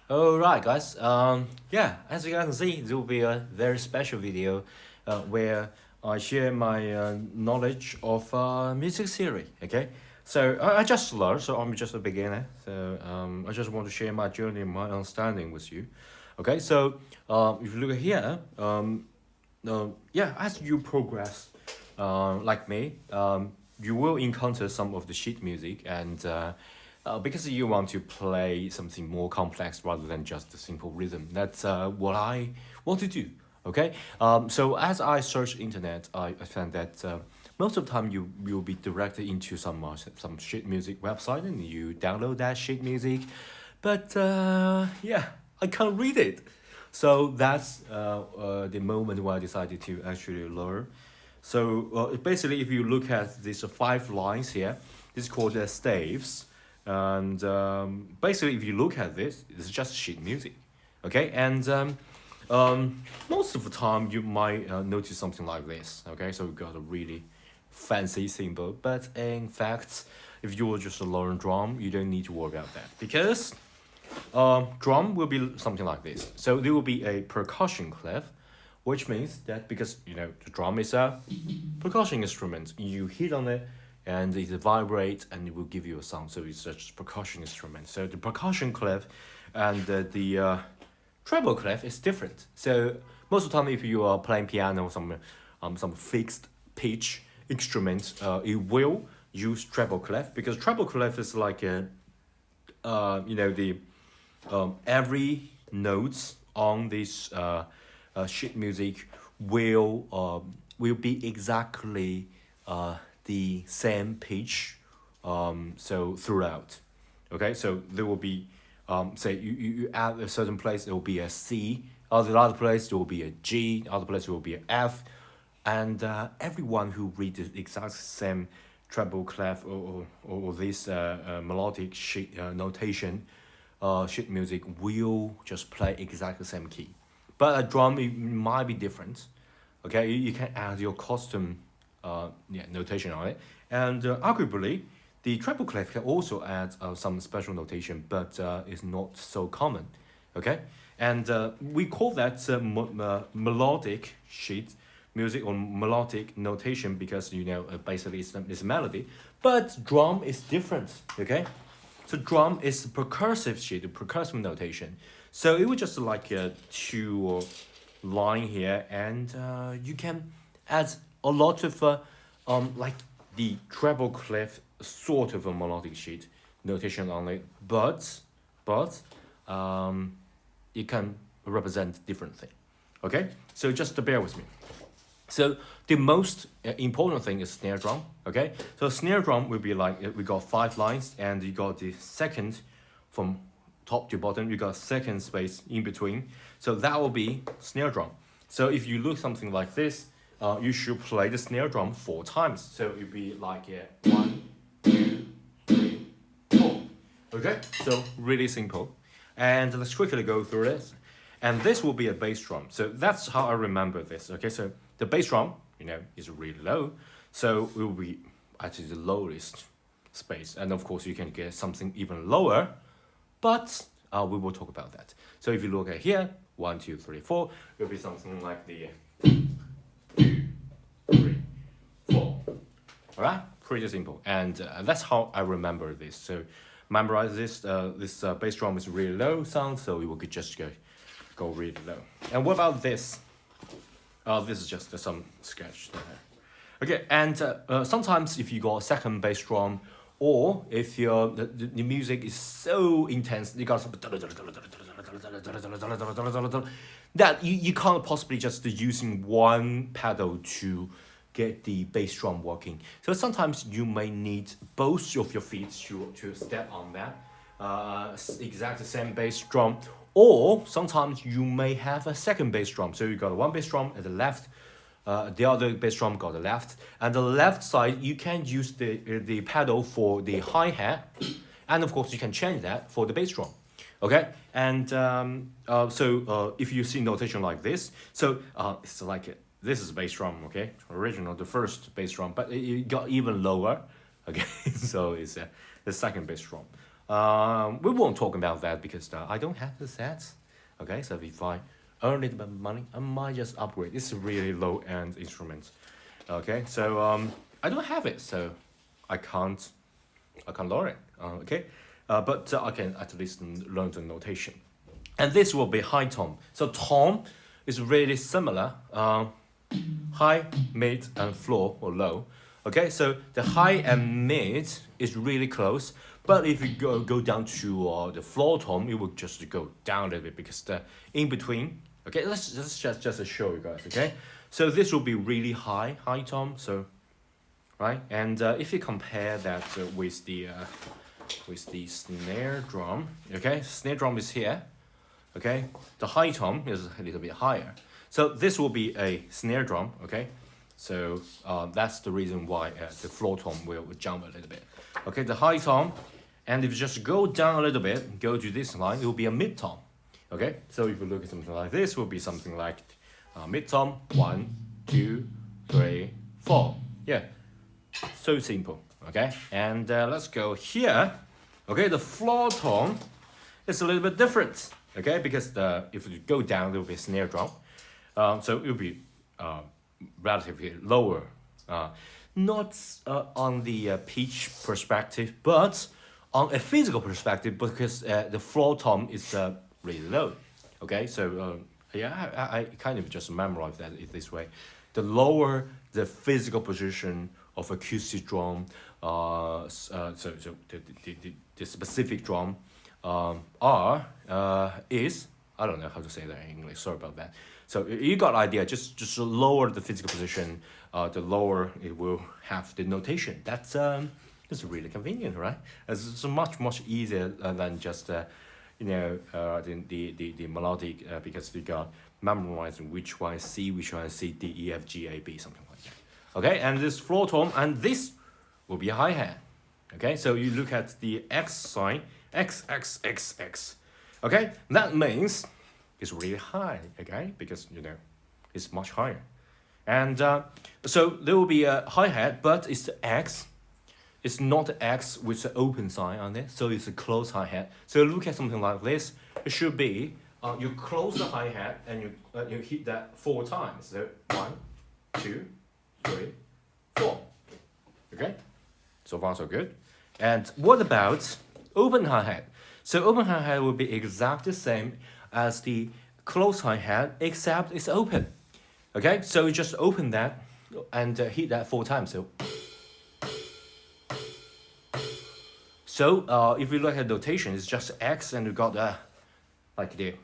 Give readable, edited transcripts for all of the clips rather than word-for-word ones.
Alright, guys. Yeah, as you guys can see, there will be a very special video where I share my knowledge of music theory. Okay, so I just learned, so I'm just a beginner. So I just want to share my journey and my understanding with you. Okay, so if you look at here, yeah, as you progress, like me, you will encounter some of the sheet music, and because you want to play something more complex rather than just a simple rhythm. That's what I want to do. Okay, so as I search internet, I found that most of the time you will be directed into some sheet music website, and you download that sheet music, but yeah, I can't read it. So that's the moment where I decided to actually learn. So basically, if you look at these five lines here, this is called staves. And basically, if you look at this, it's just sheet music. Okay, and most of the time you might notice something like this. Okay, so we got a really fancy symbol, but in fact, if you will just learn drum, you don't need to worry about that because drum will be something like this. So there will be a percussion clef, which means that because the drum is a percussion instrument, you hit on it and it vibrates and it will give you a sound. So it's just a percussion instrument. So the percussion clef and the treble clef is different. So most of the time, if you are playing piano, some fixed pitch instrument, it will use treble clef because treble clef is like a the every notes on this sheet music will be exactly the same pitch so throughout. Okay, so there will be say you add a certain place, there will be a C, other place there will be a G, other place there will be a F, and everyone who reads the exact same treble clef or this melodic sheet notation sheet music will just play exactly the same key. But a drum, it might be different. Okay, you can add your custom notation on it. And arguably, the treble clef can also add some special notation, but it's not so common. Okay, and we call that melodic sheet music or melodic notation because basically it's a melody. But drum is different. Okay, so drum is percussive sheet, percussive notation. So it was just like a two line here, and you can add a lot of like the treble clef sort of a melodic sheet notation on it, but it can represent different thing. Okay, so just to bear with me. So the most important thing is snare drum. Okay, so snare drum will be like we got five lines, and you got the second from top to bottom. You got second space in between. So that will be snare drum. So if you look something like this, you should play the snare drum four times. So it'll be like one, two, three, four. Okay, so really simple. And let's quickly go through this. And this will be a bass drum. So that's how I remember this. Okay, so the bass drum, is really low. So it will be actually the lowest space. And of course, you can get something even lower, but we will talk about that. So if you look at here, one, two, three, four, it will be something like the 3, 4. All right, pretty simple. And that's how I remember this. So memorize this. This bass drum is really low sound, so we will just go really low. And what about this? This is just some sketch there. Okay, and sometimes if you got a second bass drum, or if the music is so intense, you got some that you can't possibly just using one pedal to get the bass drum working. So sometimes you may need both of your feet to step on that exact same bass drum, or sometimes you may have a second bass drum. So you got one bass drum at the left, the other bass drum got the left, and the left side you can use the pedal for the hi-hat, and of course you can change that for the bass drum. Okay, and so if you see notation like this, so it's like this is bass drum. Okay, original, the first bass drum, but it got even lower. Okay, so it's the second bass drum. We won't talk about that because I don't have the sets. Okay, so if I earn a little bit of money, I might just upgrade. It's a really low-end instrument. Okay, so I don't have it, so I can't learn it. Okay, but I can at least learn the notation. And this will be high tom. So tom is really similar. High, mid, and floor or low. Okay, so the high and mid is really close. But if you go down to the floor tom, it will just go down a little bit because the in between. Okay, let's just show you guys. Okay, so this will be really high tom. So, right, and if you compare that with the snare drum. Okay, snare drum is here. Okay, the high tom is a little bit higher. So this will be a snare drum. Okay, so that's the reason why the floor tom will jump a little bit. Okay, the high tom. And if you just go down a little bit, go to this line, it will be a mid tom. Okay, so if you look at something like this, it will be something like mid tom, 1, 2, 3, 4. Yeah, so simple. Okay, and let's go here. Okay, the floor tom is a little bit different. Okay, because if you go down, there will be a snare drum. So it will be relatively lower. Not on the pitch perspective, but on a physical perspective, because the floor tom is really low. Okay, so yeah, I kind of just memorized that this way. The lower the physical position of acoustic drum, so the specific drum is, I don't know how to say that in English. Sorry about that. So you got idea. Just lower the physical position, the lower it will have the notation. That's really convenient, right? It's much easier than just the melodic because you got memorizing which one is C, which one is C, D, E, F, G, A, B, something like that. Okay, and this floor tom, and this will be a hi hat. Okay, so you look at the X sign, X, X, X, X. Okay, that means it's really high. Okay, because it's much higher, and so there will be a hi hat, but it's the X. It's not X with the open sign on it, so it's a closed hi-hat. So look at something like this. It should be, you close the hi-hat and you hit that 4 times. So 1, 2, 3, 4. Okay? So far so good. And what about open hi-hat? So open hi-hat will be exactly the same as the closed hi-hat, except it's open. Okay? So you just open that and hit that 4 times. So if you look at notation, it's just X and you got like the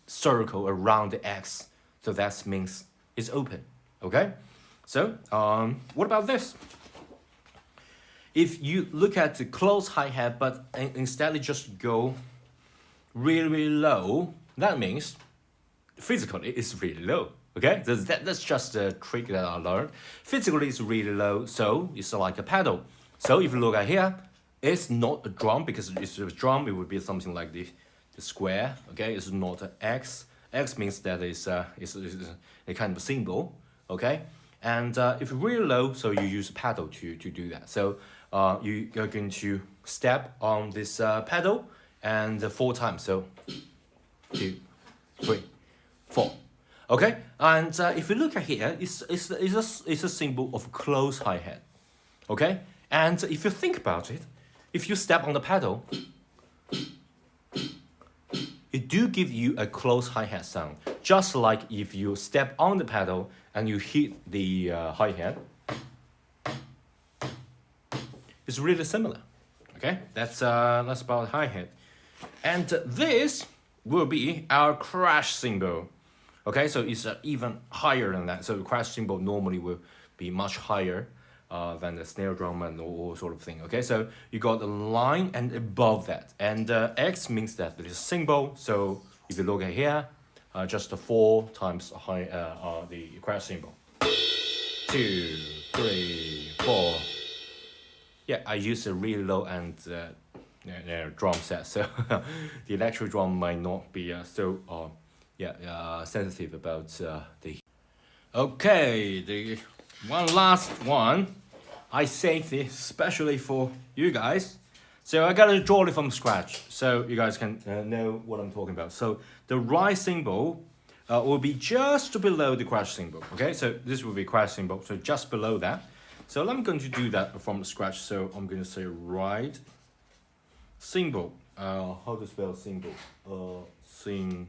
circle around the X. So that means it's open. Okay? So what about this? If you look at the closed hi-hat, but instead just go really low, that means physically it's really low. Okay? That's just a trick that I learned. Physically it's really low, so it's like a pedal. So if you look at here, it's not a drum, because if it's a drum, it would be something like the square. Okay, it's not an X. X means that it's a kind of symbol. Okay, and if you're really low, so you use a pedal to do that. So you're going to step on this pedal and 4 times. So 2, 3, 4. Okay, and if you look at here, it's a symbol of closed hi-hat. Okay, and if you think about it, if you step on the pedal, it do give you a close hi-hat sound. Just like if you step on the pedal and you hit the hi-hat, it's really similar. Okay, that's about hi-hat. And this will be our crash cymbal. Okay, so it's even higher than that. So the crash cymbal normally will be much higher than the snare drum and all sort of thing. Okay, so you got a line and above that, and X means that it is a symbol. So if you look at here, just the 4 times high the crash cymbal. 2, 3, 4. Yeah, I use a really low end drum set, so the electric drum might not be so sensitive about the. Okay, the one last one. I saved this especially for you guys. So I gotta draw it from scratch so you guys can know what I'm talking about. So the right symbol will be just below the crash symbol. Okay, so this will be crash symbol, so just below that. So I'm going to do that from scratch. So I'm going to say right symbol. How to spell symbol? Symbol.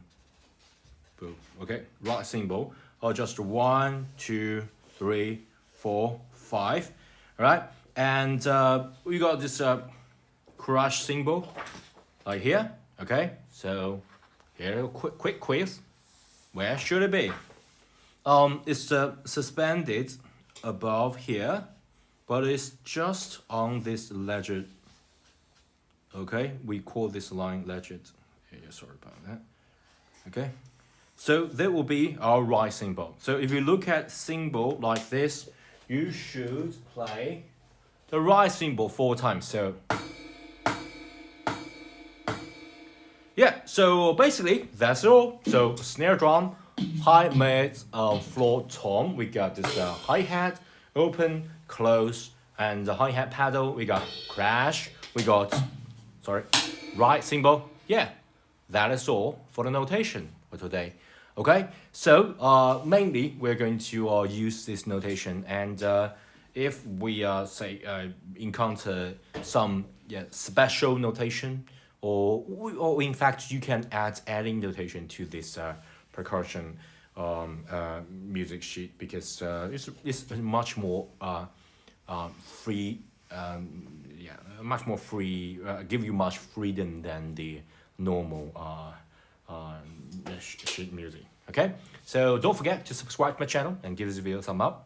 Okay, right symbol. Just 1, 2, 3, 4, 5. All right, and we got this crash symbol right here. Okay, so here a quick quiz. Where should it be? It's suspended above here, but it's just on this legend. Okay, we call this line legend. Yeah, sorry about that. Okay, so that will be our right symbol. So if you look at symbol like this, you should play the right symbol 4 times. So yeah, so basically that's all. So snare drum, high, mid, floor, tom. We got this hi-hat, open, close, and the hi-hat pedal. We got crash. We got, right symbol. Yeah, that is all for the notation for today. Okay, so mainly we're going to use this notation, and if we encounter some special notation, or in fact you can add adding notation to this percussion music sheet, because it's much more free, much more free, give you much freedom than the normal sheet music. Okay, so don't forget to subscribe to my channel and give this video a thumb up.